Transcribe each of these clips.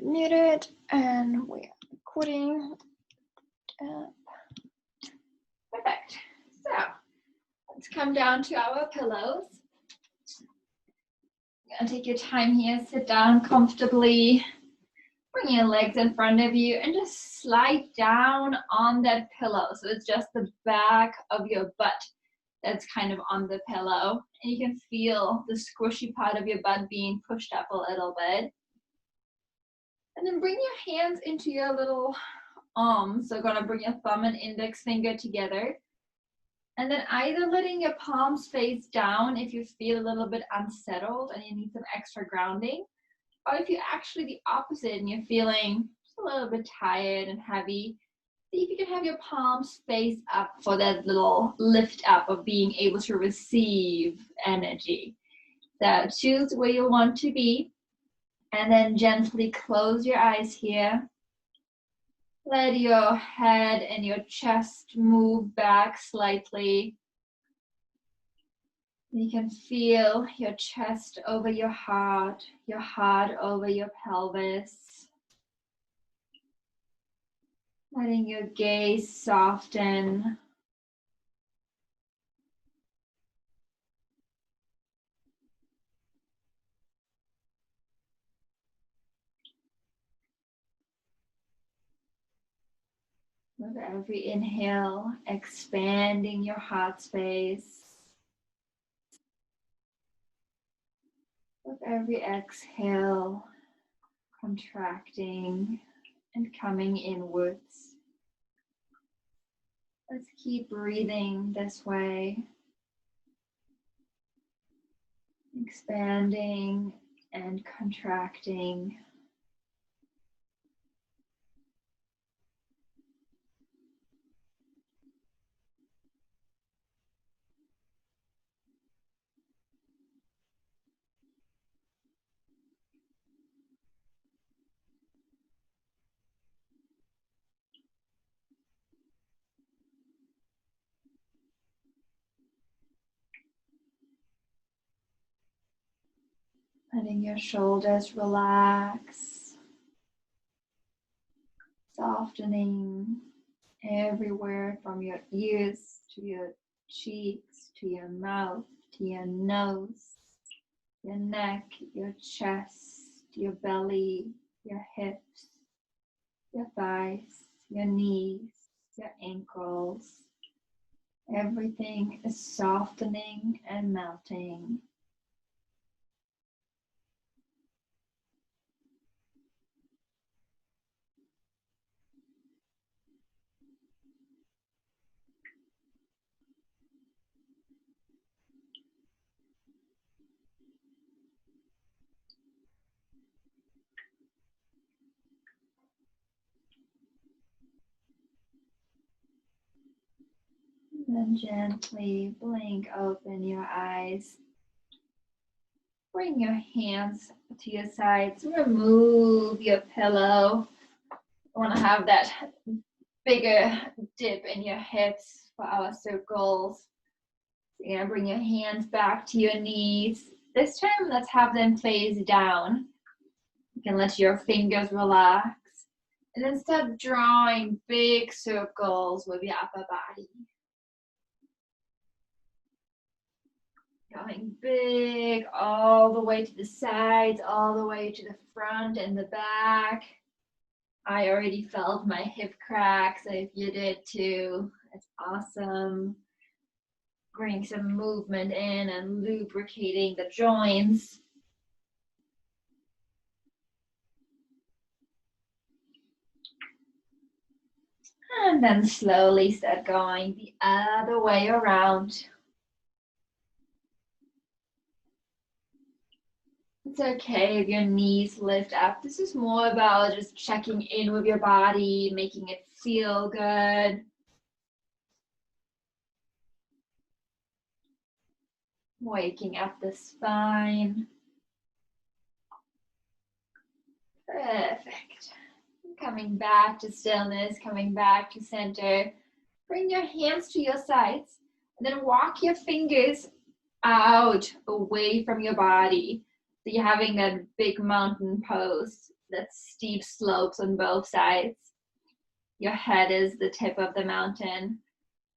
Muted, and we are recording. Perfect. So let's come down to our pillows. You're gonna take your time here, sit down comfortably, bring your legs in front of you, and just slide down on that pillow. So it's just the back of your butt that's kind of on the pillow. And you can feel the squishy part of your butt being pushed up a little bit. And then bring your hands into your little arms. So gonna bring your thumb and index finger together. And then either letting your palms face down if you feel a little bit unsettled and you need some extra grounding. Or if you're actually the opposite and you're feeling just a little bit tired and heavy, see if you can have your palms face up for that little lift up of being able to receive energy. So choose where you want to be. And then gently close your eyes here. Let your head and your chest move back slightly. You can feel your chest over your heart over your pelvis. Letting your gaze soften. With every inhale, expanding your heart space. With every exhale, contracting and coming inwards. Let's keep breathing this way. Expanding and contracting. Letting your shoulders relax, softening everywhere from your ears to your cheeks, to your mouth, to your nose, your neck, your chest, your belly, your hips, your thighs, your knees, your ankles. Everything is softening and melting. Then gently blink open your eyes. Bring your hands to your sides. Remove your pillow. You want to have that bigger dip in your hips for our circles. So you're going to bring your hands back to your knees. This time, let's have them face down. You can let your fingers relax. And then start drawing big circles with your upper body. Going big all the way to the sides, all the way to the front and the back. I already felt my hip crack, so if you did too, that's awesome. Bring some movement in and lubricating the joints. And then slowly start going the other way around. It's okay if your knees lift up. This is more about just checking in with your body, making it feel good. Waking up the spine. Perfect. Coming back to stillness, coming back to center. Bring your hands to your sides and then walk your fingers out away from your body. So you're having that big mountain pose, that steep slopes on both sides. Your head is the tip of the mountain.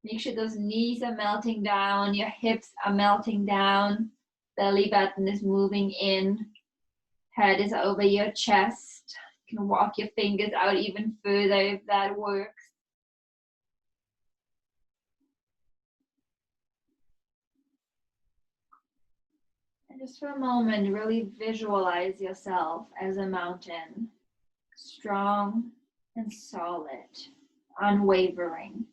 Make sure those knees are melting down, your hips are melting down, belly button is moving in, head is over your chest. You can walk your fingers out even further if that works. And just for a moment, really visualize yourself as a mountain, strong and solid, unwavering.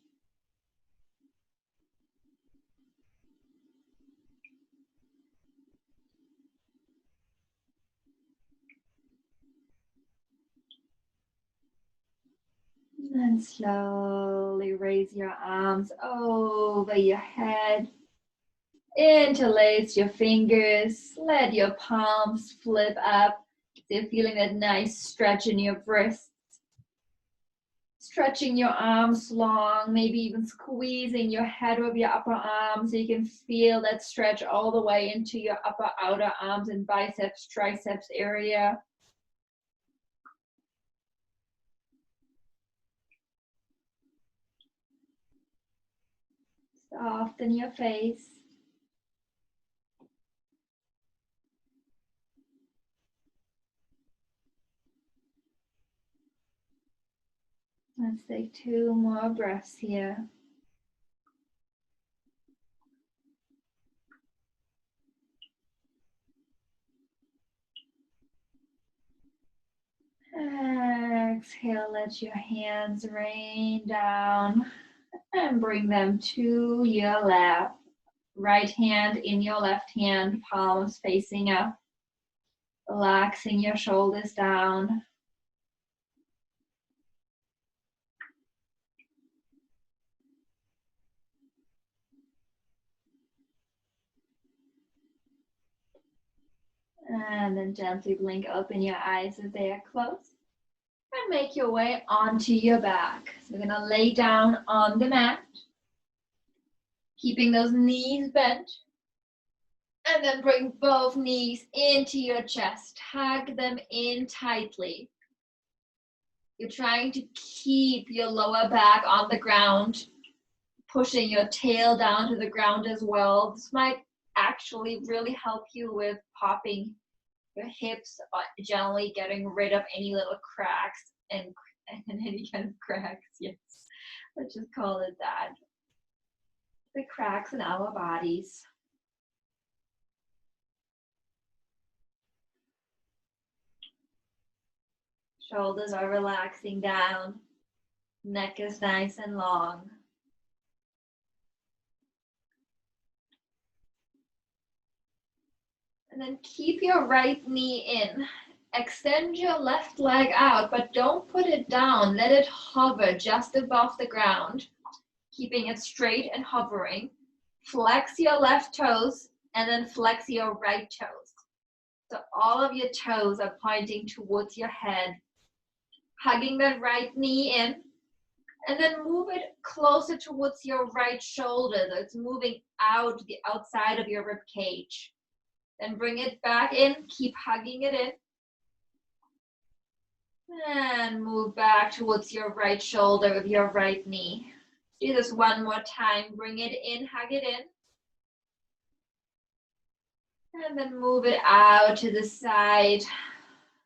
And slowly raise your arms over your head. Interlace your fingers. Let your palms flip up. So you're feeling that nice stretch in your wrists. Stretching your arms long, maybe even squeezing your head with your upper arm so you can feel that stretch all the way into your upper outer arms and biceps, triceps area. Soften your face. Let's take 2 more breaths here. Exhale, let your hands rain down and bring them to your lap. Right hand in your left hand, palms facing up. Relaxing your shoulders down. And then gently blink open your eyes if they are closed. And make your way onto your back. So we're gonna lay down on the mat, keeping those knees bent. And then bring both knees into your chest. Hug them in tightly. You're trying to keep your lower back on the ground, pushing your tail down to the ground as well. This might actually really help you with popping your hips, gently getting rid of any little cracks and any kind of cracks, yes. Let's just call it that. The cracks in our bodies. Shoulders are relaxing down. Neck is nice and long. And then keep your right knee in. Extend your left leg out, but don't put it down. Let it hover just above the ground, keeping it straight and hovering. Flex your left toes and then flex your right toes. So all of your toes are pointing towards your head. Hugging that right knee in, and then move it closer towards your right shoulder. So it's moving out the outside of your rib cage. Then bring it back in, keep hugging it in. And move back towards your right shoulder with your right knee. Do this one more time. Bring it in, hug it in. And then move it out to the side.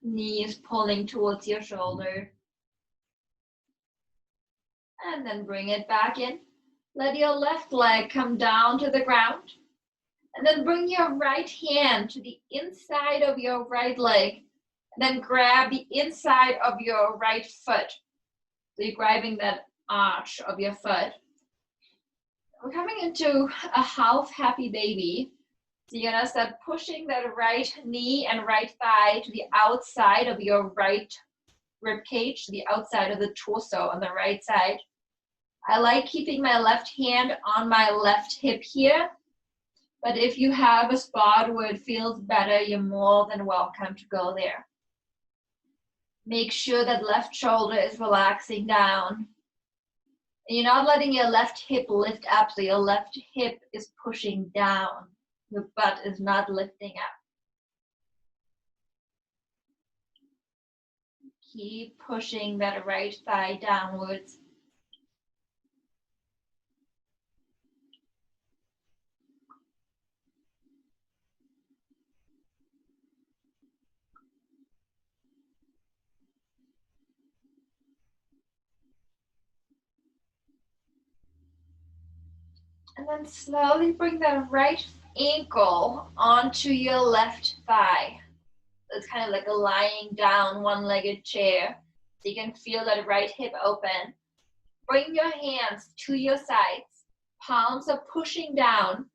Knees pulling towards your shoulder. And then bring it back in. Let your left leg come down to the ground. And then bring your right hand to the inside of your right leg. And then grab the inside of your right foot. So you're grabbing that arch of your foot. We're coming into a half happy baby. So you're gonna start pushing that right knee and right thigh to the outside of your right rib cage, to the outside of the torso on the right side. I like keeping my left hand on my left hip here, but if you have a spot where it feels better, you're more than welcome to go there. Make sure that left shoulder is relaxing down. And you're not letting your left hip lift up, so your left hip is pushing down. Your butt is not lifting up. Keep pushing that right thigh downwards. And then slowly bring that right ankle onto your left thigh. It's kind of like a lying down one-legged chair. So you can feel that right hip open. Bring your hands to your sides. Palms are pushing down.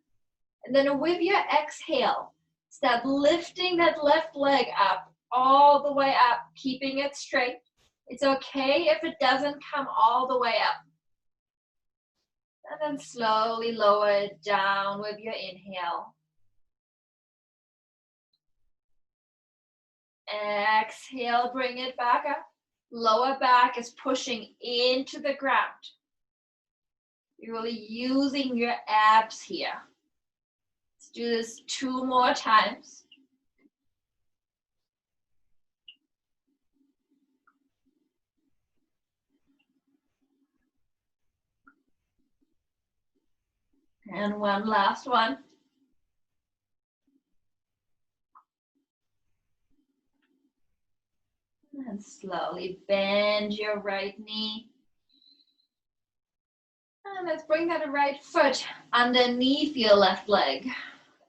And then with your exhale, start lifting that left leg up, all the way up, keeping it straight. It's okay if it doesn't come all the way up. And then slowly lower it down with your inhale. Exhale, bring it back up. Lower back is pushing into the ground. You're really using your abs here. Let's do this 2 more times. And one last one. And slowly bend your right knee. And let's bring that right foot underneath your left leg.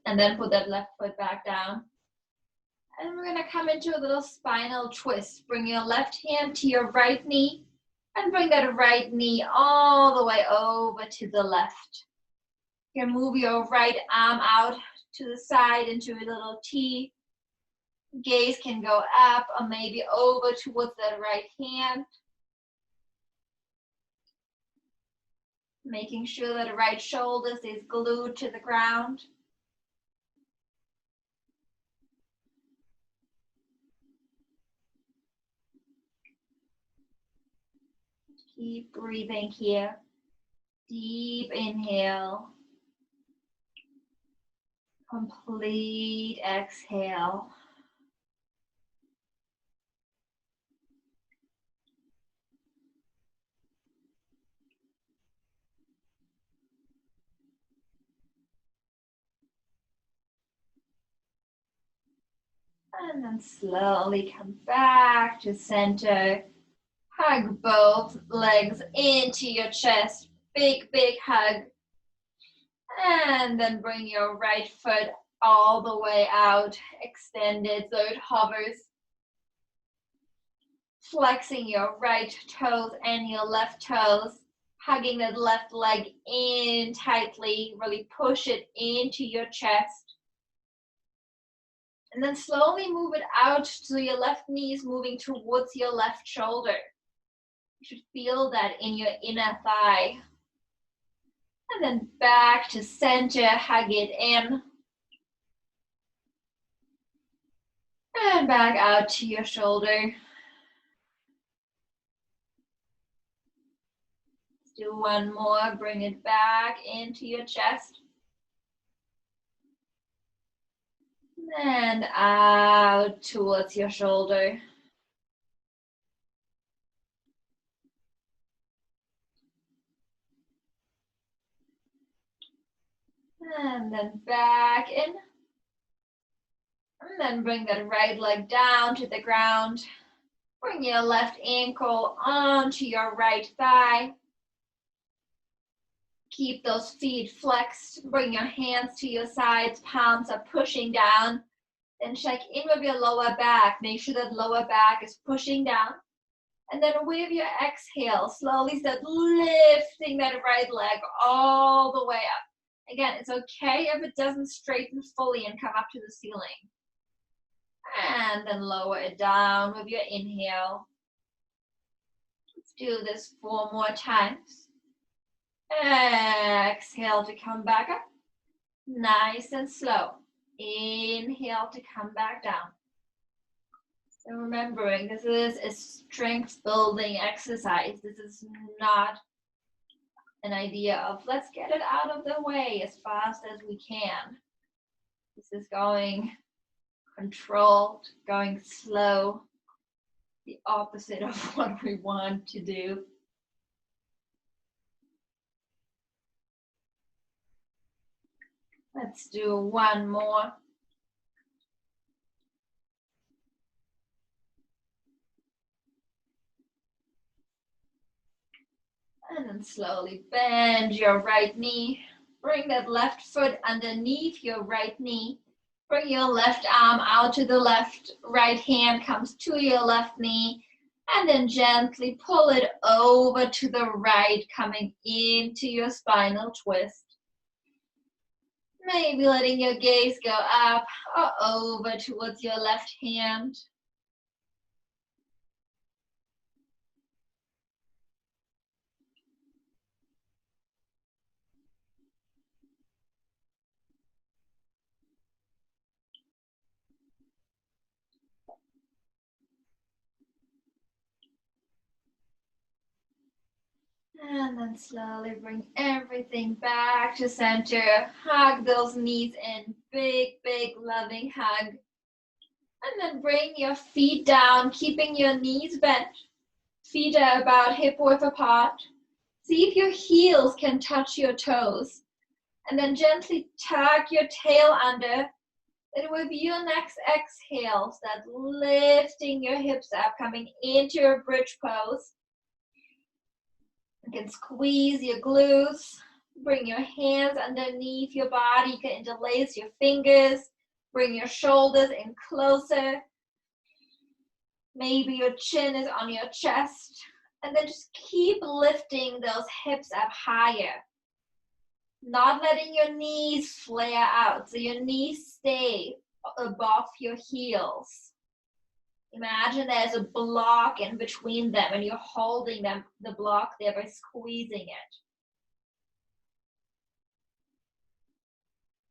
And then put that left foot back down. And we're going to come into a little spinal twist. Bring your left hand to your right knee. And bring that right knee all the way over to the left. You can move your right arm out to the side into a little T. Gaze can go up or maybe over towards that right hand. Making sure that the right shoulder stays glued to the ground. Keep breathing here. Deep inhale. Complete exhale. And then slowly come back to center. Hug both legs into your chest. Big, big hug. And then bring your right foot all the way out, extended so it hovers. Flexing your right toes and your left toes. Hugging that left leg in tightly. Really push it into your chest. And then slowly move it out so your left knee is moving towards your left shoulder. You should feel that in your inner thigh. And then back to center, hug it in. And back out to your shoulder. Let's do one more, bring it back into your chest. And out towards your shoulder. And then back in. And then bring that right leg down to the ground. Bring your left ankle onto your right thigh. Keep those feet flexed. Bring your hands to your sides. Palms are pushing down. Then check in with your lower back. Make sure that lower back is pushing down. And then with your exhale, slowly start lifting that right leg all the way up. Again, it's okay if it doesn't straighten fully and come up to the ceiling. And then lower it down with your inhale. Let's do this 4 more times. Exhale to come back up. Nice and slow. Inhale to come back down. So remembering, this is a strength building exercise. This is not an idea of let's get it out of the way as fast as we can. This is going controlled, going slow. the opposite of what we want to do. Let's do one more. And then slowly bend your right knee. Bring that left foot underneath your right knee. Bring your left arm out to the left. Right hand comes to your left knee. And then gently pull it over to the right, coming into your spinal twist. Maybe letting your gaze go up or over towards your left hand. And then slowly bring everything back to center. Hug those knees in. Big, big, loving hug. And then bring your feet down, keeping your knees bent. Feet are about hip width apart. See if your heels can touch your toes. And then gently tuck your tail under. And with your next exhale, start lifting your hips up, coming into your bridge pose. You can squeeze your glutes, bring your hands underneath your body, you can interlace your fingers, bring your shoulders in closer. Maybe your chin is on your chest, and then just keep lifting those hips up higher. Not letting your knees flare out, so your knees stay above your heels. Imagine there's a block in between them and you're holding the block there by squeezing it.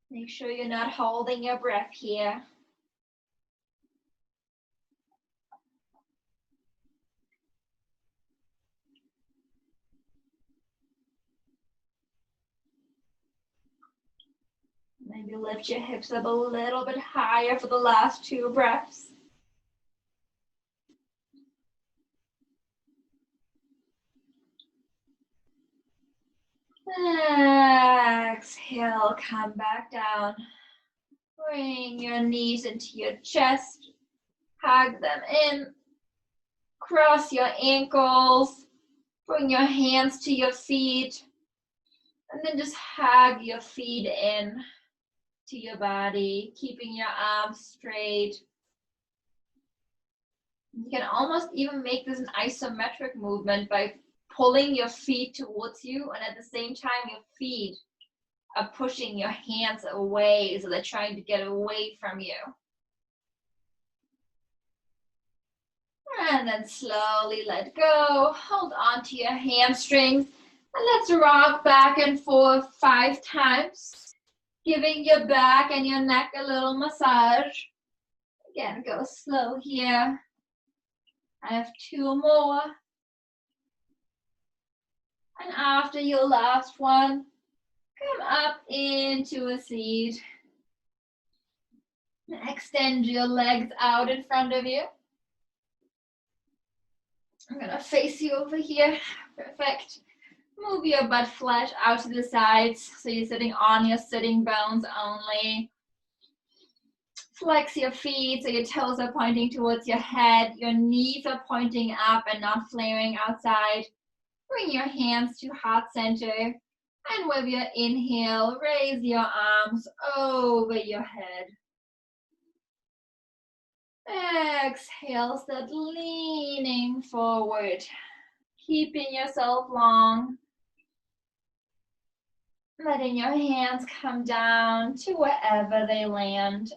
Make sure you're not holding your breath here. Maybe lift your hips up a little bit higher for the last 2 breaths. Exhale, come back down. Bring your knees into your chest. Hug them in. Cross your ankles. Bring your hands to your feet. And then just hug your feet in to your body, keeping your arms straight. You can almost even make this an isometric movement by pulling your feet towards you, and at the same time your feet are pushing your hands away, so they're trying to get away from you. And then slowly let go. Hold on to your hamstrings, and let's rock back and forth 5 times, giving your back and your neck a little massage. Again, go slow here. I have 2 more. And after your last one, come up into a seat. Extend your legs out in front of you. I'm gonna face you over here. Perfect. Move your butt flat out to the sides so you're sitting on your sitting bones only. Flex your feet so your toes are pointing towards your head. Your knees are pointing up and not flaring outside. Bring your hands to heart center. And with your inhale, raise your arms over your head. Exhale, start leaning forward. Keeping yourself long. Letting your hands come down to wherever they land.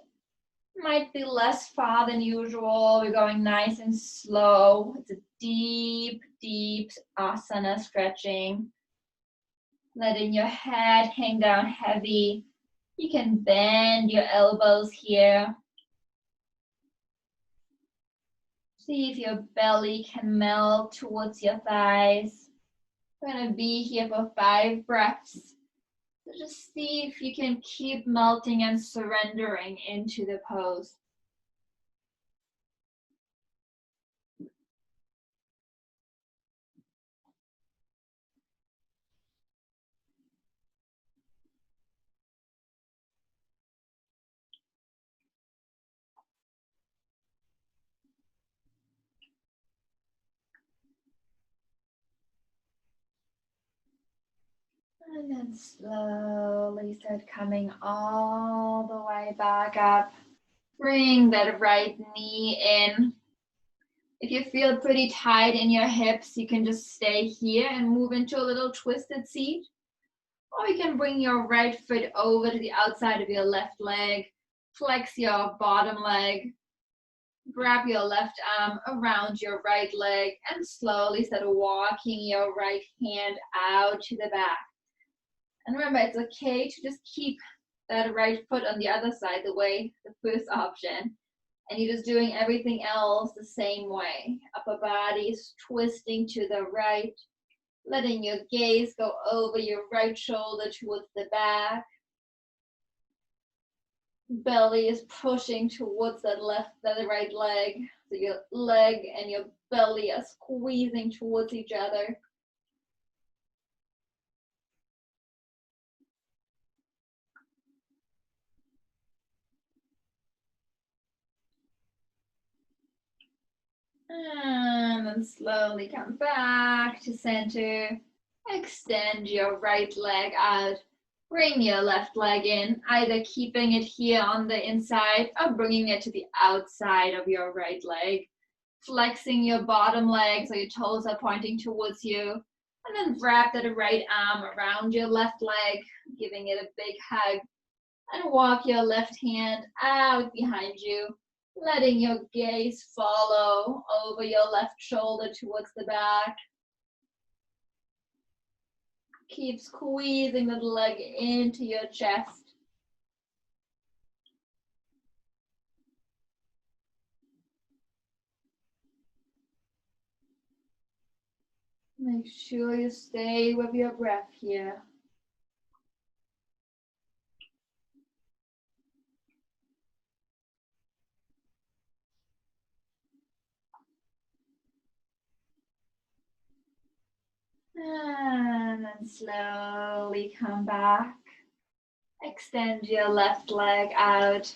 Might be less far than usual. We're going nice and slow. It's a deep, deep asana stretching. Letting your head hang down heavy. You can bend your elbows here. See if your belly can melt towards your thighs. We're going to be here for 5 breaths. So just see if you can keep melting and surrendering into the pose. And then slowly start coming all the way back up. Bring that right knee in. If you feel pretty tight in your hips, you can just stay here and move into a little twisted seat. Or you can bring your right foot over to the outside of your left leg. Flex your bottom leg. Grab your left arm around your right leg and slowly start walking your right hand out to the back. And remember, it's okay to just keep that right foot on the other side, the way the first option. And you're just doing everything else the same way. Upper body is twisting to the right, letting your gaze go over your right shoulder towards the back. Belly is pushing towards that right leg. So your leg and your belly are squeezing towards each other. And then slowly come back to center. Extend your right leg out. Bring your left leg in, either keeping it here on the inside or bringing it to the outside of your right leg. Flexing your bottom leg so your toes are pointing towards you. And then wrap that right arm around your left leg, giving it a big hug. And walk your left hand out behind you, letting your gaze follow over your left shoulder towards the back. Keep squeezing the leg into your chest. Make sure you stay with your breath here. And then slowly come back. Extend your left leg out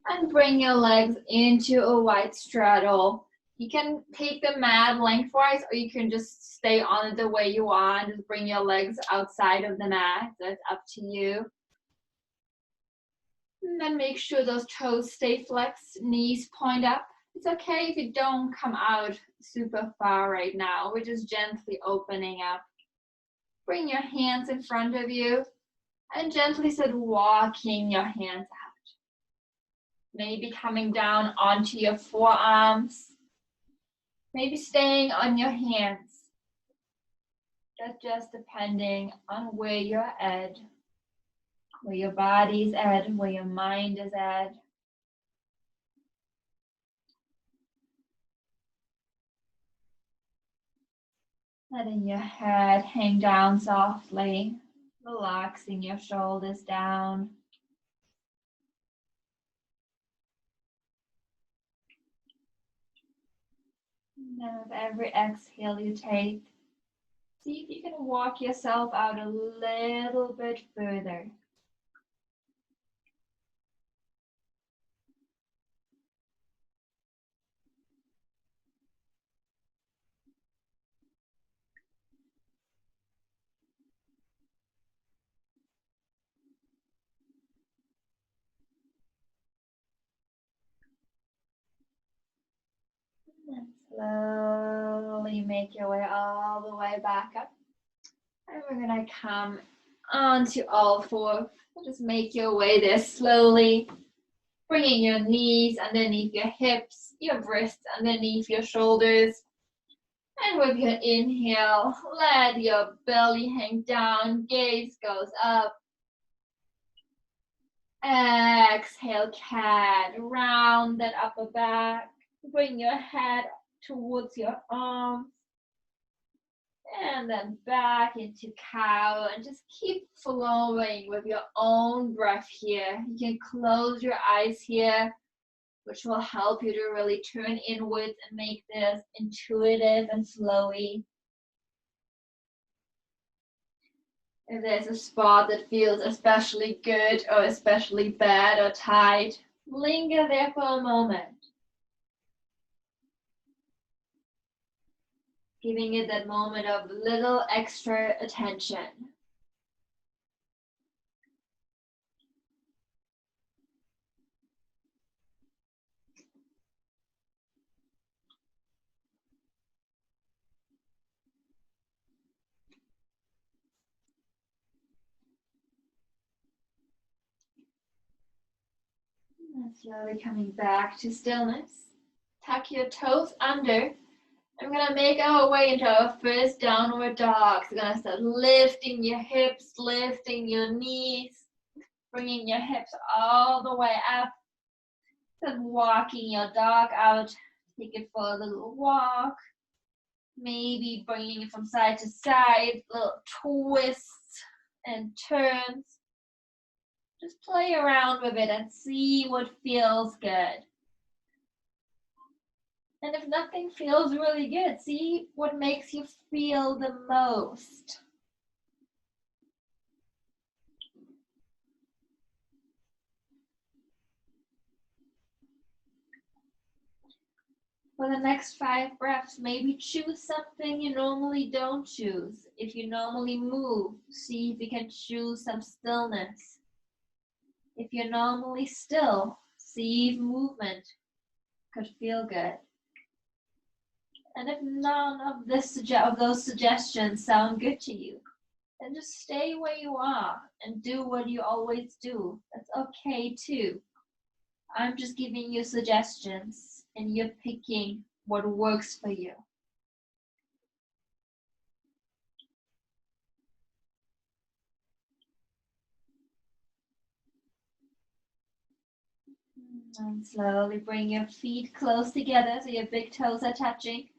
and bring your legs into a wide straddle. You can take the mat lengthwise or you can just stay on it the way you are and just bring your legs outside of the mat. That's up to you. And then make sure those toes stay flexed, knees point up. It's okay if you don't come out super far right now. We're just gently opening up. Bring your hands in front of you and gently start walking your hands out. Maybe coming down onto your forearms. Maybe staying on your hands. That's just depending on where you're at, where your body's at, where your mind is at. Letting your head hang down softly, relaxing your shoulders down. And then with every exhale you take, see if you can walk yourself out a little bit further. And slowly make your way all the way back up. And we're gonna come onto all fours. Just make your way there slowly. Bringing your knees underneath your hips, your wrists underneath your shoulders. And with your inhale, let your belly hang down, gaze goes up. Exhale, cat, round that upper back. Bring your head towards your arms. And then back into cow and just keep flowing with your own breath here. You can close your eyes here, which will help you to really turn inwards and make this intuitive and flowy. If there's a spot that feels especially good or especially bad or tight, linger there for a moment. Giving it that moment of little extra attention. And slowly coming back to stillness. Tuck your toes under. I'm gonna make our way into our first downward dog. So we're gonna start lifting your hips, lifting your knees, bringing your hips all the way up. Then walking your dog out. Take it for a little walk. Maybe bringing it from side to side, little twists and turns. Just play around with it and see what feels good. And if nothing feels really good, see what makes you feel the most. For the next 5 breaths, maybe choose something you normally don't choose. If you normally move, see if you can choose some stillness. If you're normally still, see if movement could feel good. And if none of those suggestions sound good to you, then just stay where you are and do what you always do. That's okay too. I'm just giving you suggestions and you're picking what works for you. And slowly bring your feet close together so your big toes are touching.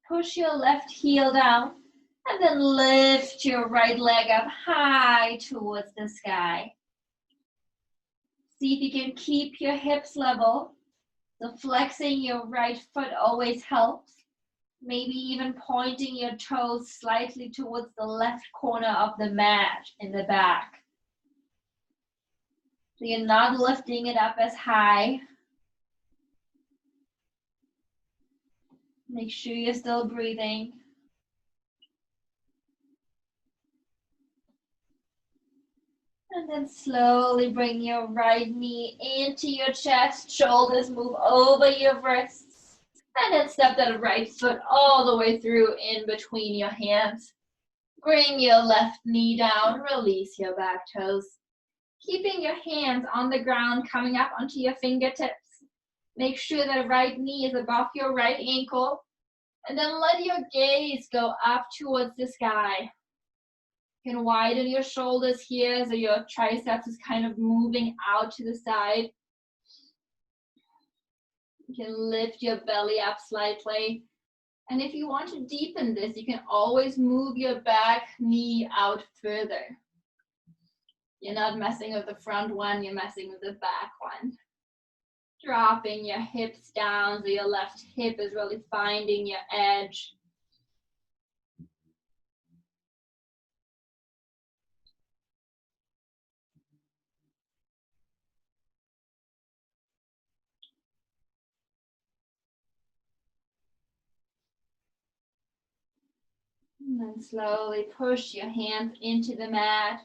Push your left heel down and then lift your right leg up high towards the sky. See if you can keep your hips level. So flexing your right foot always helps. Maybe even pointing your toes slightly towards the left corner of the mat in the back. So you're not lifting it up as high. Make sure you're still breathing. And then slowly bring your right knee into your chest. Shoulders move over your wrists. And then step that right foot all the way through in between your hands. Bring your left knee down. Release your back toes. Keeping your hands on the ground, coming up onto your fingertips. Make sure that right knee is above your right ankle. And then let your gaze go up towards the sky. You can widen your shoulders here so your triceps is kind of moving out to the side. You can lift your belly up slightly. And if you want to deepen this, you can always move your back knee out further. You're not messing with the front one, you're messing with the back one. Dropping your hips down so your left hip is really finding your edge. And then slowly push your hands into the mat.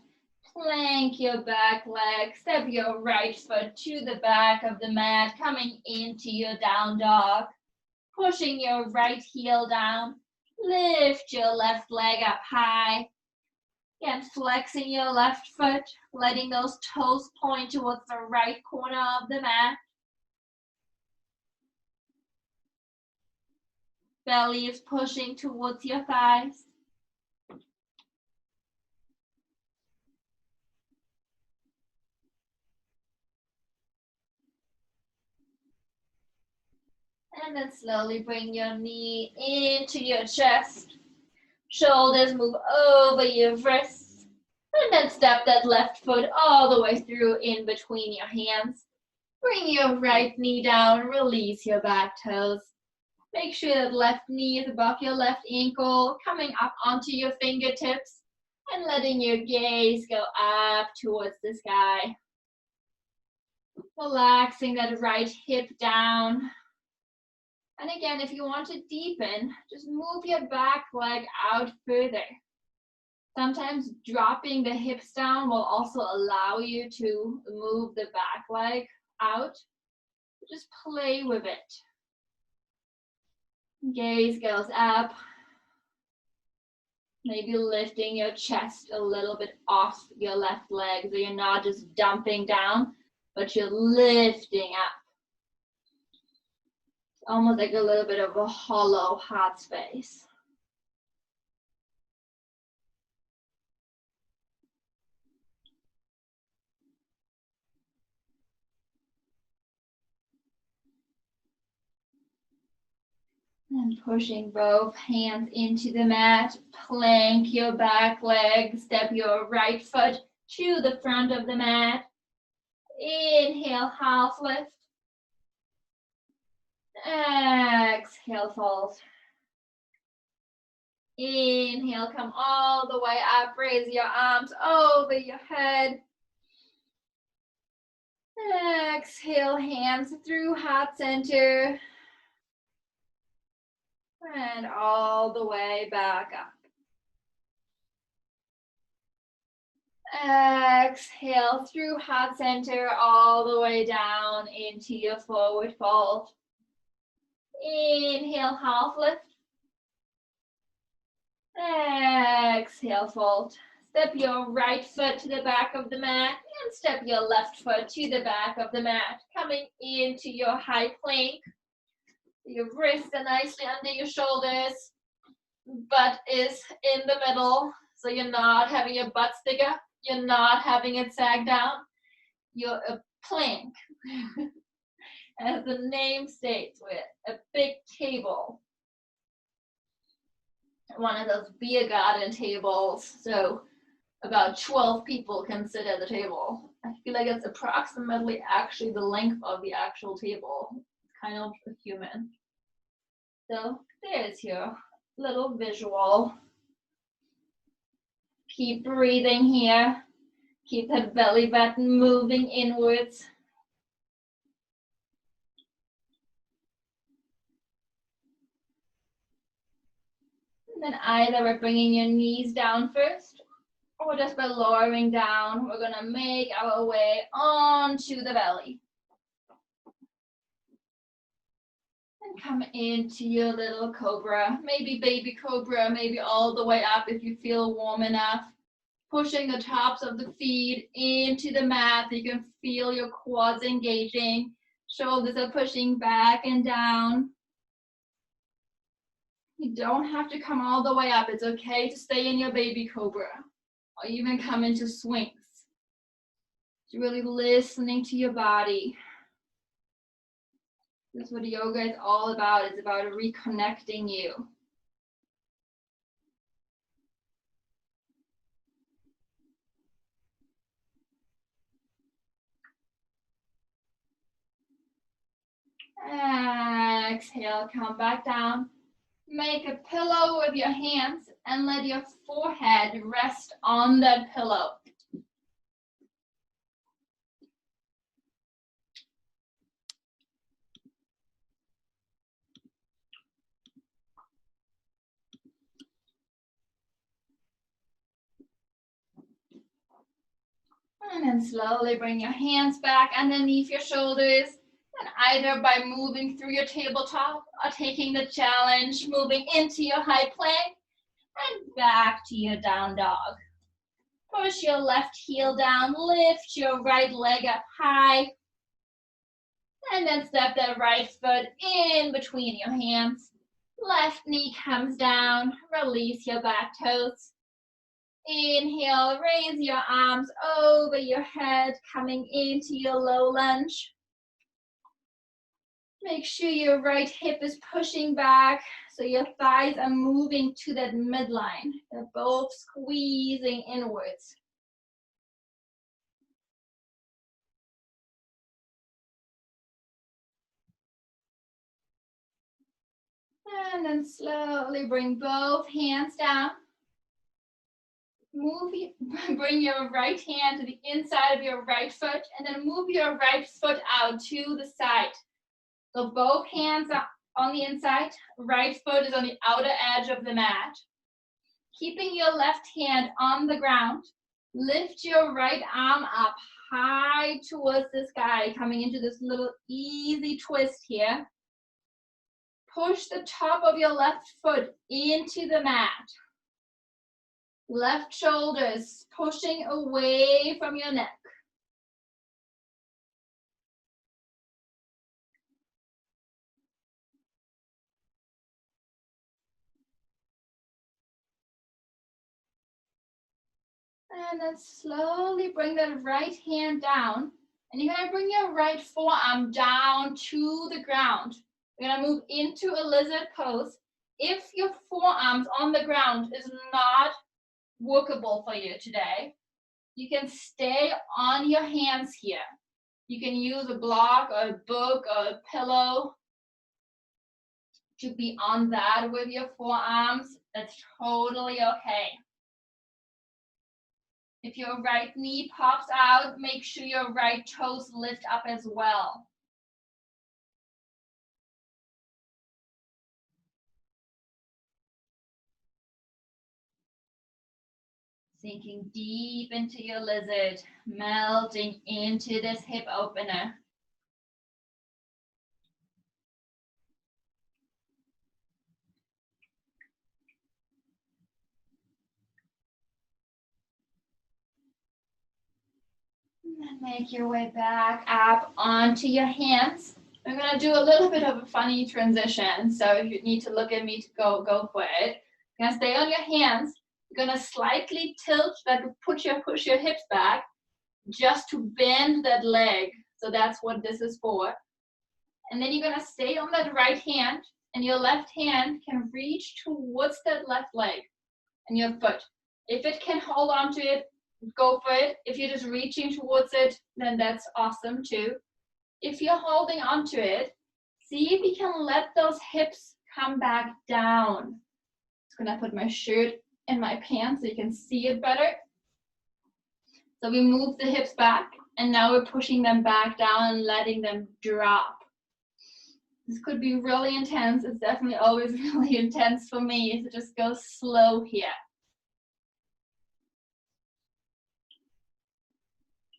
Plank your back leg. Step your right foot to the back of the mat, coming into your down dog. Pushing your right heel down. Lift your left leg up high. Again, flexing your left foot, letting those toes point towards the right corner of the mat. Belly is pushing towards your thighs. And then slowly bring your knee into your chest. Shoulders move over your wrists. And then step that left foot all the way through in between your hands. Bring your right knee down, release your back toes. Make sure that left knee is above your left ankle, coming up onto your fingertips, and letting your gaze go up towards the sky. Relaxing that right hip down. And again, if you want to deepen, just move your back leg out further. Sometimes dropping the hips down will also allow you to move the back leg out. Just play with it. Gaze goes up. Maybe lifting your chest a little bit off your left leg so you're not just dumping down. but you're lifting up. Almost like a little bit of a hollow heart space. And pushing both hands into the mat, plank your back leg, step your right foot to the front of the mat. Inhale, half lift. Exhale, fold. Inhale, come all the way up, raise your arms over your head. Exhale, hands through heart center. And all the way back up. Exhale through heart center all the way down into your forward fold. Inhale, half lift. Exhale, fold. Step your right foot to the back of the mat and step your left foot to the back of the mat. Coming into your high plank. Your wrists are nicely under your shoulders. Butt is in the middle, so you're not having your butt stick up. You're not having it sag down. You're a plank. As the name states, with a big table. One of those beer garden tables, so about 12 people can sit at the table. I feel like it's approximately actually the length of the actual table. It's kind of a human. So there's your little visual. Keep breathing here. Keep that belly button moving inwards. And then either we're bringing your knees down first, or just by lowering down, we're gonna make our way onto the belly. And come into your little cobra, maybe baby cobra, maybe all the way up if you feel warm enough. Pushing the tops of the feet into the mat, so you can feel your quads engaging. Shoulders are pushing back and down. You don't have to come all the way up. It's okay to stay in your baby cobra, or even come into swings. It's really listening to your body. That's what yoga is all about. It's about reconnecting you. Exhale, come back down. Make a pillow with your hands and let your forehead rest on that pillow. And then slowly bring your hands back underneath your shoulders. And either by moving through your tabletop or taking the challenge, moving into your high plank and back to your down dog. Push your left heel down, lift your right leg up high. And then step that right foot in between your hands. Left knee comes down, release your back toes. Inhale, raise your arms over your head, coming into your low lunge. Make sure your right hip is pushing back, so your thighs are moving to that midline. They're both squeezing inwards. And then slowly bring both hands down. Bring your right hand to the inside of your right foot, and then move your right foot out to the side. So both hands are on the inside, right foot is on the outer edge of the mat. Keeping your left hand on the ground, lift your right arm up high towards the sky, coming into this little easy twist here. Push the top of your left foot into the mat. Left shoulder is pushing away from your neck. And then slowly bring that right hand down. And you're gonna bring your right forearm down to the ground. You're gonna move into a lizard pose. If your forearms on the ground is not workable for you today, you can stay on your hands here. You can use a block or a book or a pillow to be on that with your forearms. That's totally okay. If your right knee pops out, make sure your right toes lift up as well. Sinking deep into your lizard, melting into this hip opener. And then make your way back up onto your hands. I'm gonna do a little bit of a funny transition. So if you need to look at me to go for it. You're gonna stay on your hands. You're gonna slightly tilt, like push your hips back just to bend that leg. So that's what this is for. And then you're gonna stay on that right hand, and your left hand can reach towards that left leg and your foot. If it can hold on to it, go for it. If you're just reaching towards it, then that's awesome too. If you're holding on to it, see if you can let those hips come back down. I'm gonna put my shirt in my pants so you can see it better. So we move the hips back, and now we're pushing them back down and letting them drop. This could be really intense. It's definitely always really intense for me, so just go slow here.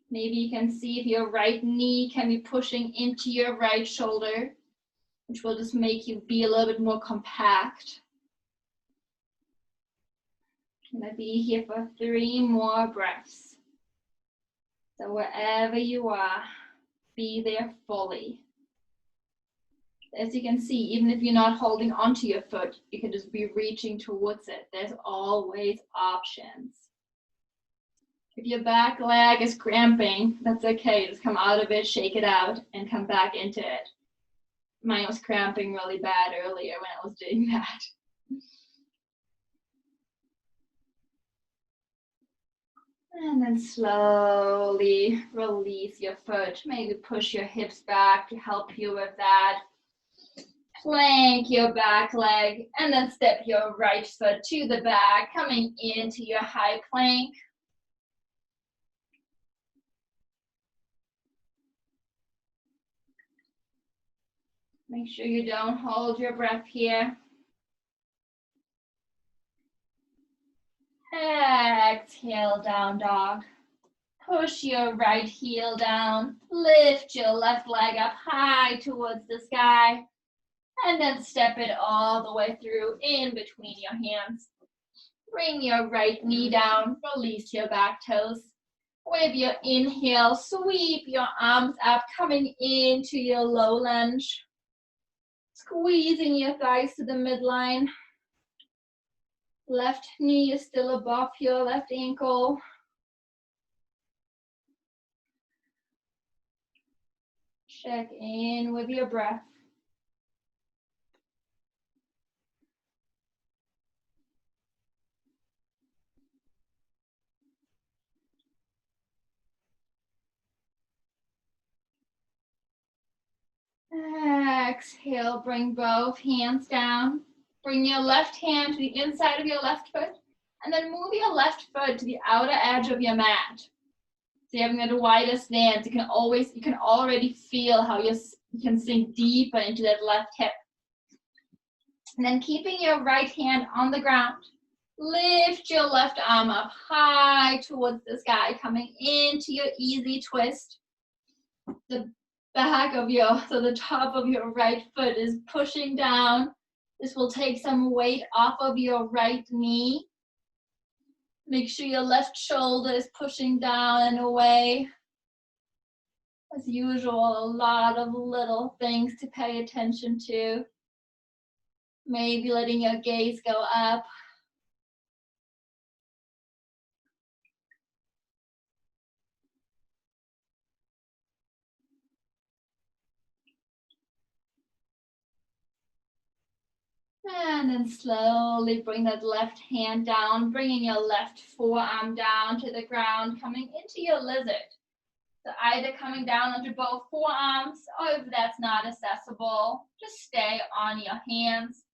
Maybe you can see if your right knee can be pushing into your right shoulder, which will just make you be a little bit more compact. I'm gonna be here for 3 more breaths. So wherever you are, be there fully. As you can see, even if you're not holding onto your foot, you can just be reaching towards it. There's always options. If your back leg is cramping, that's okay. Just come out of it, shake it out, and come back into it. Mine was cramping really bad earlier when I was doing that. And then slowly release your foot. Maybe push your hips back to help you with that. Plank your back leg, and then step your right foot to the back, coming into your high plank. Make sure you don't hold your breath here. Exhale, down dog. Push your right heel down. Lift your left leg up high towards the sky. And then step it all the way through in between your hands. Bring your right knee down. Release your back toes. With your inhale, sweep your arms up, coming into your low lunge. Squeezing your thighs to the midline. Left knee is still above your left ankle. Check in with your breath. Exhale, bring both hands down. Bring your left hand to the inside of your left foot, and then move your left foot to the outer edge of your mat. So you're having that wider stance. You can already feel how you can sink deeper into that left hip. And then keeping your right hand on the ground, lift your left arm up high towards the sky, coming into your easy twist. The top of your right foot is pushing down. This will take some weight off of your right knee. Make sure your left shoulder is pushing down and away. As usual, a lot of little things to pay attention to. Maybe letting your gaze go up. And then slowly bring that left hand down, bringing your left forearm down to the ground, coming into your lizard. So either coming down onto both forearms, or if that's not accessible, just stay on your hands.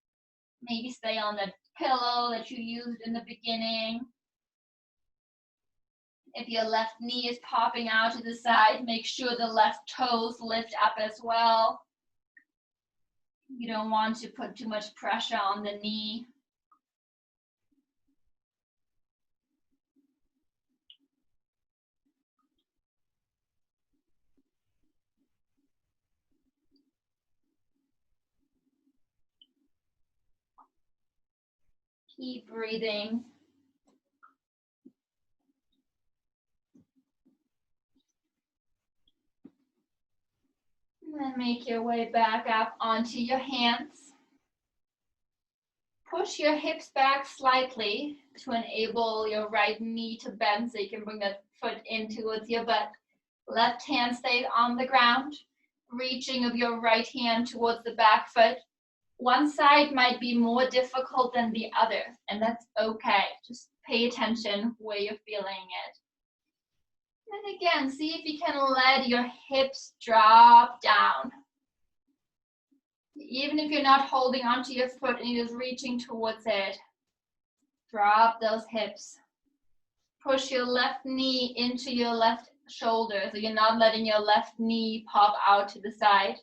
Maybe stay on the pillow that you used in the beginning. If your left knee is popping out to the side, make sure the left toes lift up as well. You don't want to put too much pressure on the knee. Keep breathing. And then make your way back up onto your hands. Push your hips back slightly to enable your right knee to bend so you can bring that foot in towards your butt. Left hand stays on the ground, reaching of your right hand towards the back foot. One side might be more difficult than the other, and that's okay. Just pay attention where you're feeling it. And again, see if you can let your hips drop down. Even if you're not holding onto your foot and you're just reaching towards it, drop those hips. Push your left knee into your left shoulder, so you're not letting your left knee pop out to the side.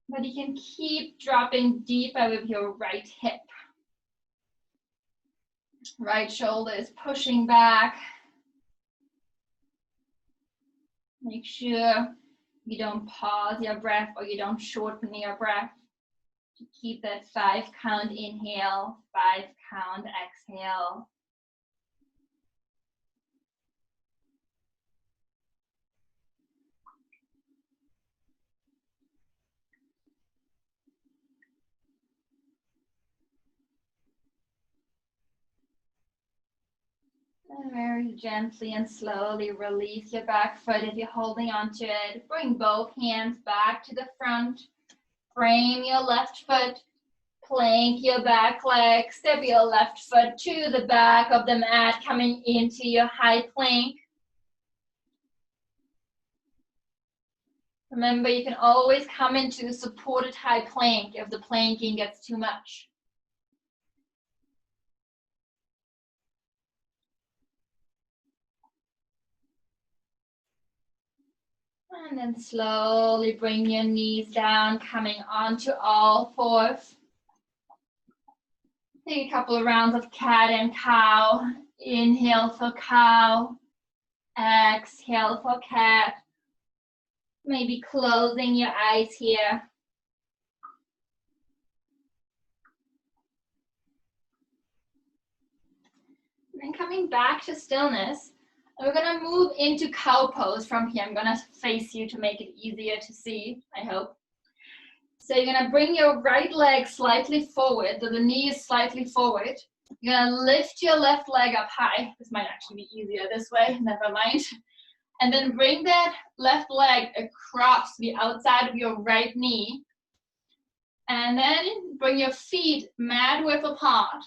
But you can keep dropping deeper with your right hip. Right shoulder is pushing back. Make sure you don't pause your breath or you don't shorten your breath. To keep that 5 count inhale, 5 count exhale. And very gently and slowly release your back foot if you're holding onto it. Bring both hands back to the front. Frame your left foot. Plank your back leg. Step your left foot to the back of the mat, coming into your high plank. Remember, you can always come into a supported high plank if the planking gets too much. And then slowly bring your knees down, coming onto all fours. Take a couple of rounds of cat and cow. Inhale for cow. Exhale for cat. Maybe closing your eyes here. And then coming back to stillness. And we're going to move into cow pose from here. I'm going to face you to make it easier to see, I hope. So you're going to bring your right leg slightly forward, so the knee is slightly forward. You're going to lift your left leg up high. This might actually be easier this way, never mind. And then bring that left leg across the outside of your right knee. And then bring your feet mat width apart.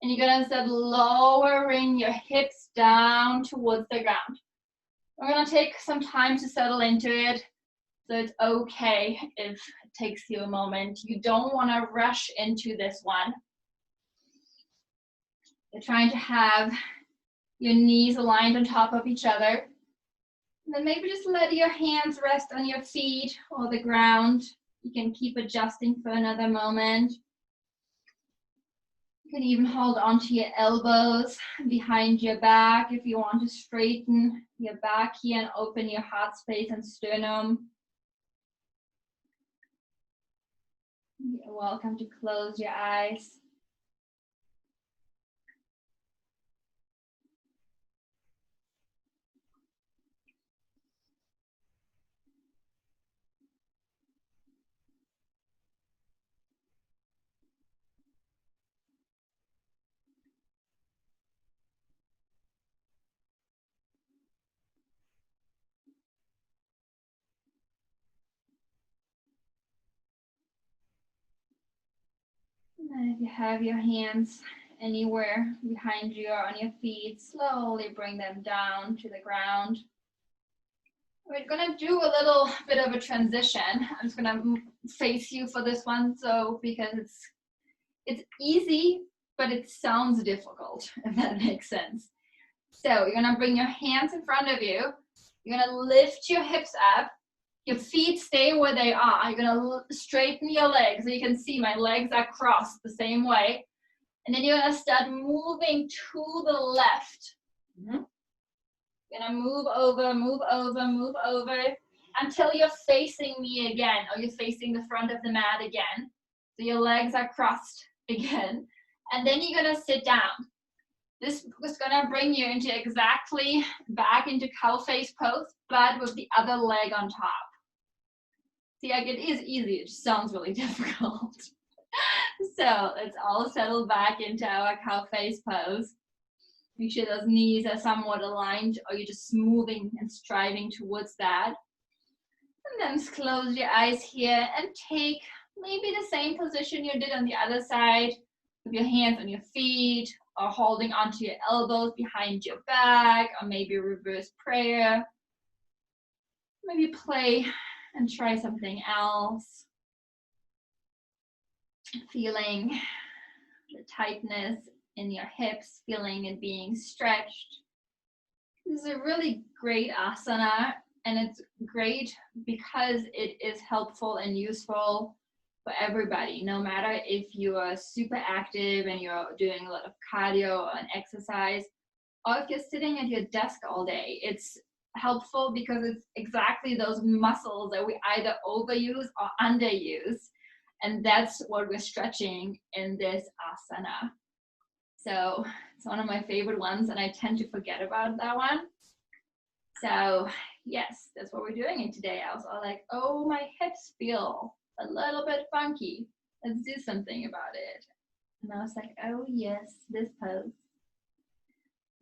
And you're going to start lowering your hips down towards the ground. We're going to take some time to settle into it. So it's okay if it takes you a moment. You don't want to rush into this one. You're trying to have your knees aligned on top of each other. And then maybe just let your hands rest on your feet or the ground. You can keep adjusting for another moment. You can even hold onto your elbows behind your back if you want to straighten your back here and open your heart space and sternum. You're welcome to close your eyes. And if you have your hands anywhere behind you or on your feet, slowly bring them down to the ground. We're gonna do a little bit of a transition. I'm just gonna face you for this one, so because it's easy, but it sounds difficult, if that makes sense. So you're gonna bring your hands in front of you. You're gonna lift your hips up. Your feet stay where they are. You're gonna straighten your legs. So you can see my legs are crossed the same way. And then you're gonna start moving to the left. You're gonna move over, move over, move over until you're facing me again, or you're facing the front of the mat again. So your legs are crossed again. And then you're gonna sit down. This is gonna bring you into exactly back into cow face pose, but with the other leg on top. See, like it is easy, it just sounds really difficult. So let's all settle back into our cow face pose. Make sure those knees are somewhat aligned, or you're just moving and striving towards that. And then just close your eyes here and take maybe the same position you did on the other side, with your hands on your feet, or holding onto your elbows behind your back, or maybe a reverse prayer. Maybe play and try something else. Feeling the tightness in your hips, feeling it being stretched. This is a really great asana, and it's great because it is helpful and useful for everybody, no matter if you are super active and you're doing a lot of cardio and exercise, or if you're sitting at your desk all day. It's helpful because it's exactly those muscles that we either overuse or underuse. And that's what we're stretching in this asana. So it's one of my favorite ones, and I tend to forget about that one. So yes, that's what we're doing it today. I was all like, oh, my hips feel a little bit funky. Let's do something about it. And I was like, oh yes, this pose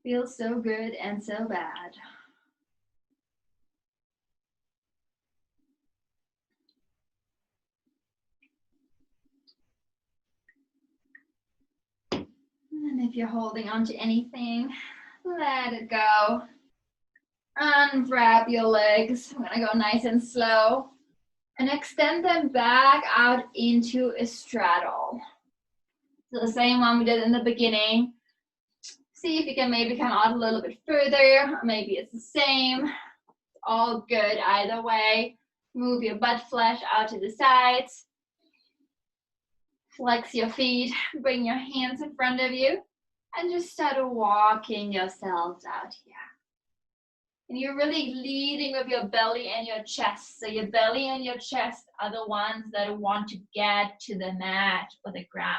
feels so good and so bad. And if you're holding on to anything, let it go. Unwrap your legs. I'm gonna go nice and slow. And extend them back out into a straddle. So the same one we did in the beginning. See if you can maybe come out a little bit further, or maybe it's the same. It's all good either way. Move your butt flesh out to the sides. Flex your feet, bring your hands in front of you, and just start walking yourselves out here. And you're really leading with your belly and your chest. So your belly and your chest are the ones that want to get to the mat or the ground.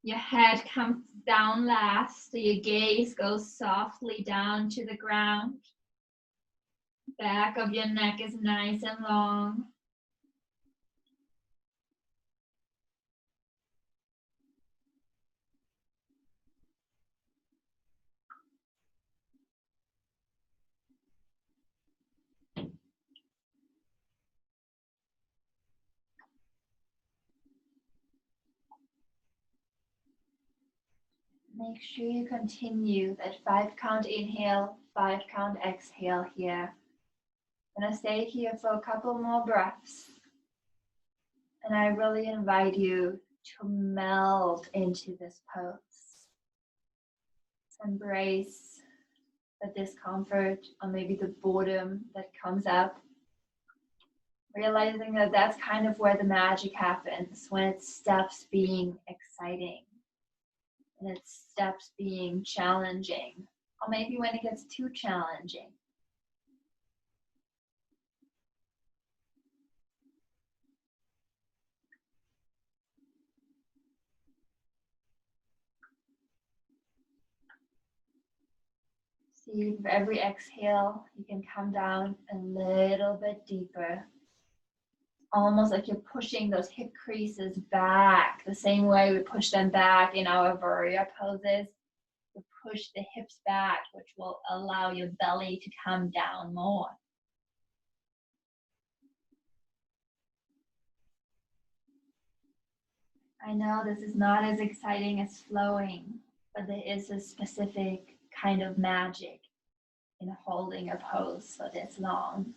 Your head comes down last, so your gaze goes softly down to the ground. Back of your neck is nice and long. Make sure you continue that 5-count inhale, 5-count exhale here. I'm gonna stay here for a couple more breaths. And I really invite you to melt into this pose. Embrace the discomfort or maybe the boredom that comes up. Realizing that that's kind of where the magic happens, when it stops being exciting. And it stops being challenging, or maybe when it gets too challenging. See, with every exhale, you can come down a little bit deeper. Almost like you're pushing those hip creases back, the same way we push them back in our warrior poses. You push the hips back, which will allow your belly to come down more. I know this is not as exciting as flowing, but there is a specific kind of magic in holding a pose for this long.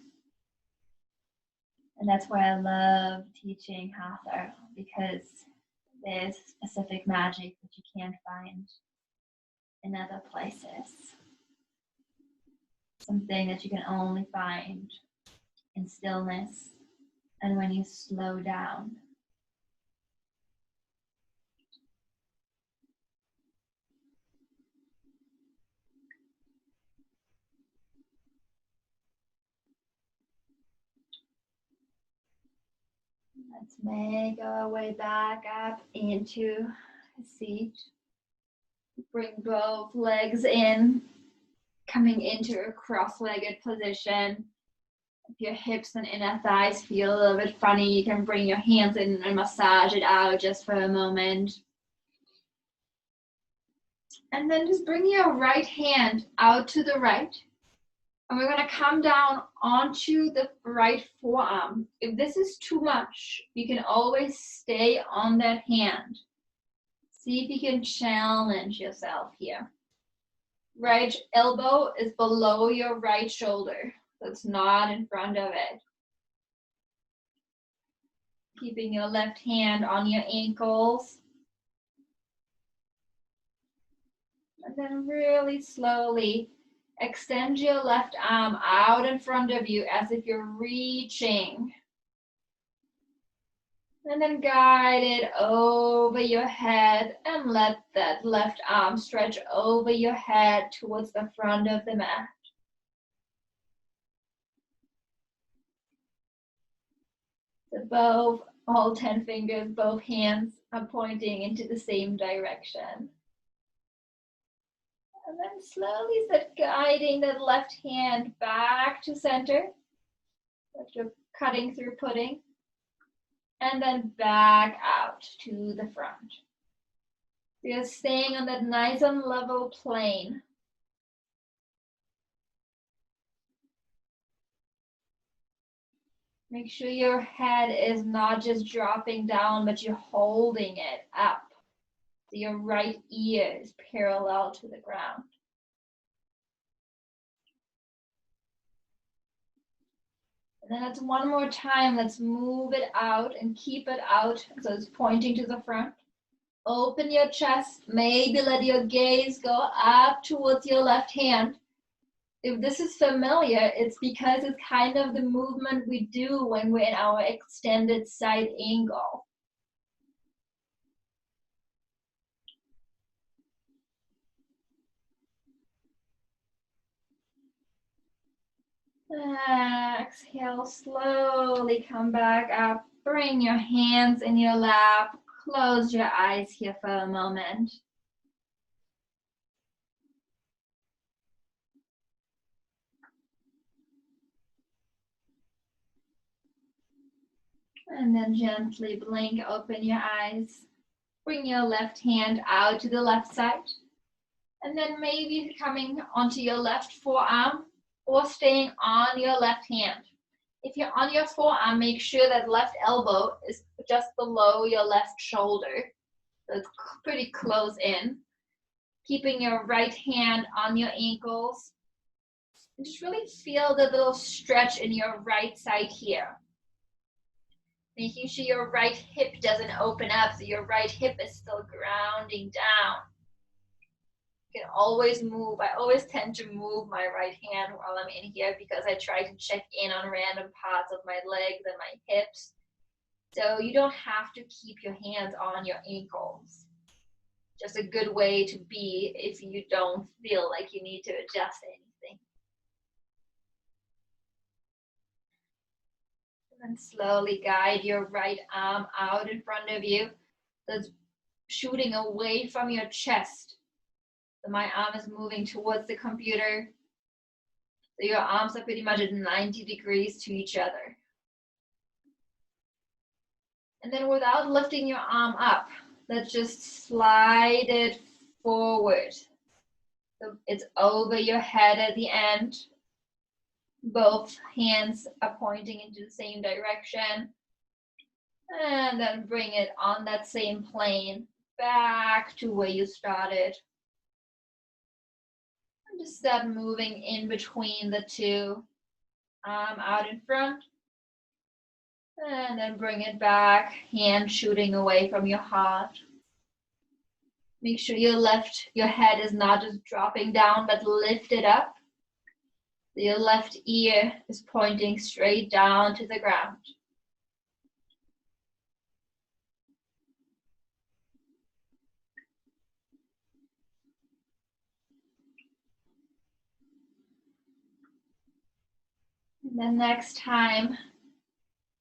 And that's why I love teaching Hatha, because there's specific magic that you can't find in other places. Something that you can only find in stillness and when you slow down. Let's make our way back up into a seat. Bring both legs in, coming into a cross-legged position. If your hips and inner thighs feel a little bit funny, you can bring your hands in and massage it out just for a moment. And then just bring your right hand out to the right. And we're going to come down onto the right forearm. If this is too much, you can always stay on that hand. See if you can challenge yourself here. Right elbow is below your right shoulder, so it's not in front of it. Keeping your left hand on your ankles. And then really slowly extend your left arm out in front of you as if you're reaching. And then guide it over your head and let that left arm stretch over your head towards the front of the mat. So all 10 fingers, both hands are pointing into the same direction. And then slowly start guiding that left hand back to center, like you're cutting through pudding, and then back out to the front. So you're staying on that nice and level plane. Make sure your head is not just dropping down, but you're holding it up. So your right ear is parallel to the ground. And then it's one more time. Let's move it out and keep it out. So it's pointing to the front. Open your chest. Maybe let your gaze go up towards your left hand. If this is familiar, it's because it's kind of the movement we do when we're in our extended side angle. Exhale, slowly come back up. Bring your hands in your lap. Close your eyes here for a moment. And then gently blink, open your eyes. Bring your left hand out to the left side. And then maybe coming onto your left forearm or staying on your left hand. If you're on your forearm, make sure that left elbow is just below your left shoulder. So it's pretty close in. Keeping your right hand on your ankles. And just really feel the little stretch in your right side here. Making sure your right hip doesn't open up, so your right hip is still grounding down. You can always move. I always tend to move my right hand while I'm in here because I try to check in on random parts of my legs and my hips. So you don't have to keep your hands on your ankles. Just a good way to be if you don't feel like you need to adjust anything. And slowly guide your right arm out in front of you. That's shooting away from your chest. So my arm is moving towards the computer. So your arms are pretty much at 90 degrees to each other. And then without lifting your arm up, let's just slide it forward. So it's over your head at the end. Both hands are pointing into the same direction. And then bring it on that same plane back to where you started. And just start moving in between the two. Arm out in front. And then bring it back, hand shooting away from your heart. Make sure your head is not just dropping down, but lift it up. Your left ear is pointing straight down to the ground. And then next time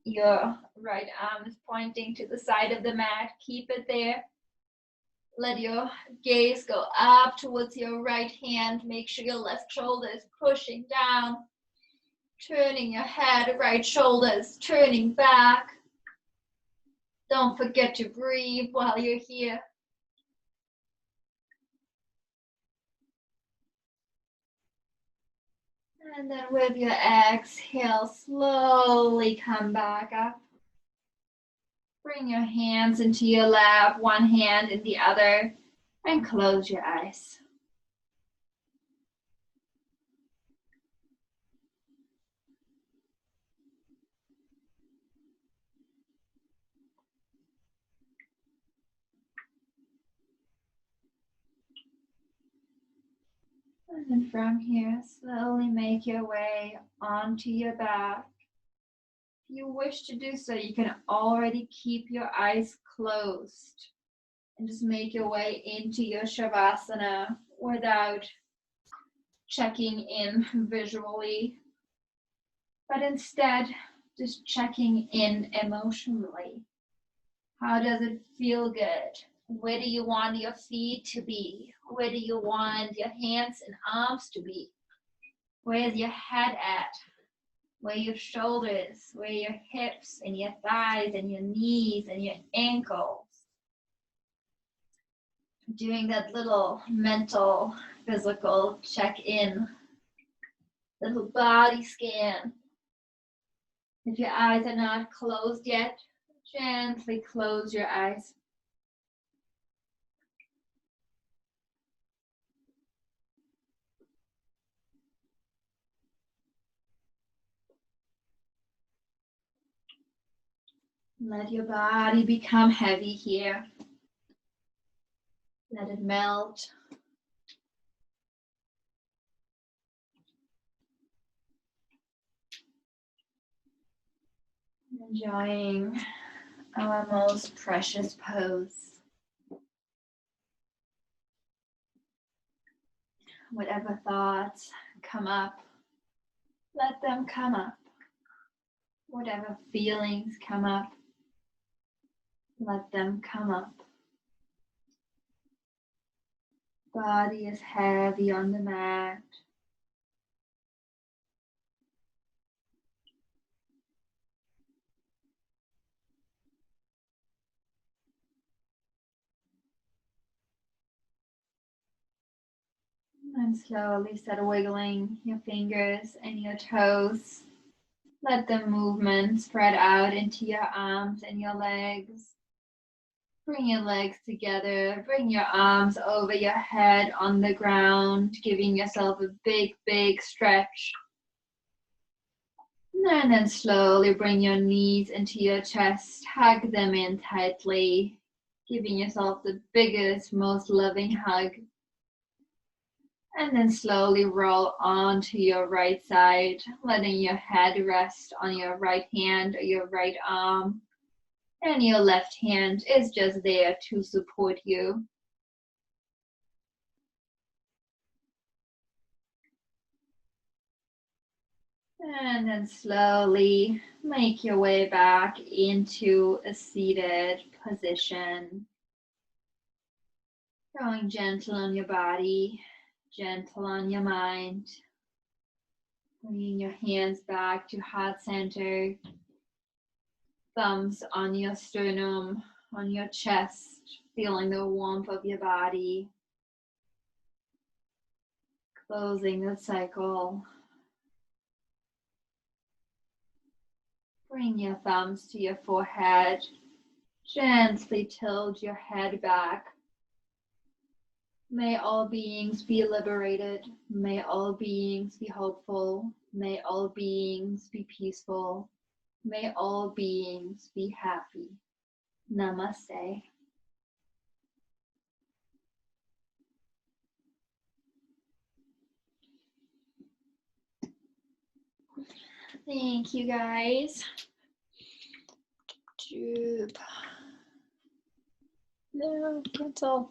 your right arm is pointing to the side of the mat, keep it there. Let your gaze go up towards your right hand. Make sure your left shoulder is pushing down. Turning your head, right shoulder is turning back. Don't forget to breathe while you're here. And then with your exhale, slowly come back up. Bring your hands into your lap, one hand in the other, and close your eyes. And then from here, slowly make your way onto your back. If you wish to do so, you can already keep your eyes closed and just make your way into your Shavasana without checking in visually, but instead just checking in emotionally. How does it feel good? Where do you want your feet to be? Where do you want your hands and arms to be? Where's your head at? Where your shoulders, where your hips and your thighs and your knees and your ankles. Doing that little mental, physical check-in, little body scan. If your eyes are not closed yet, gently close your eyes. Let your body become heavy here. Let it melt. Enjoying our most precious pose. Whatever thoughts come up, let them come up. Whatever feelings come up, let them come up. Body is heavy on the mat. And slowly start wiggling your fingers and your toes. Let the movement spread out into your arms and your legs. Bring your legs together. Bring your arms over your head on the ground, giving yourself a big, big stretch. And then slowly bring your knees into your chest. Hug them in tightly, giving yourself the biggest, most loving hug. And then slowly roll onto your right side, letting your head rest on your right hand or your right arm. And your left hand is just there to support you. And then slowly make your way back into a seated position. Going gentle on your body, gentle on your mind. Bringing your hands back to heart center. Thumbs on your sternum, on your chest, feeling the warmth of your body. Closing the cycle. Bring your thumbs to your forehead, Gently tilt your head back. May all beings be liberated. May all beings be hopeful. May all beings be peaceful. May all beings be happy. Namaste. Thank you, guys. No, that's all.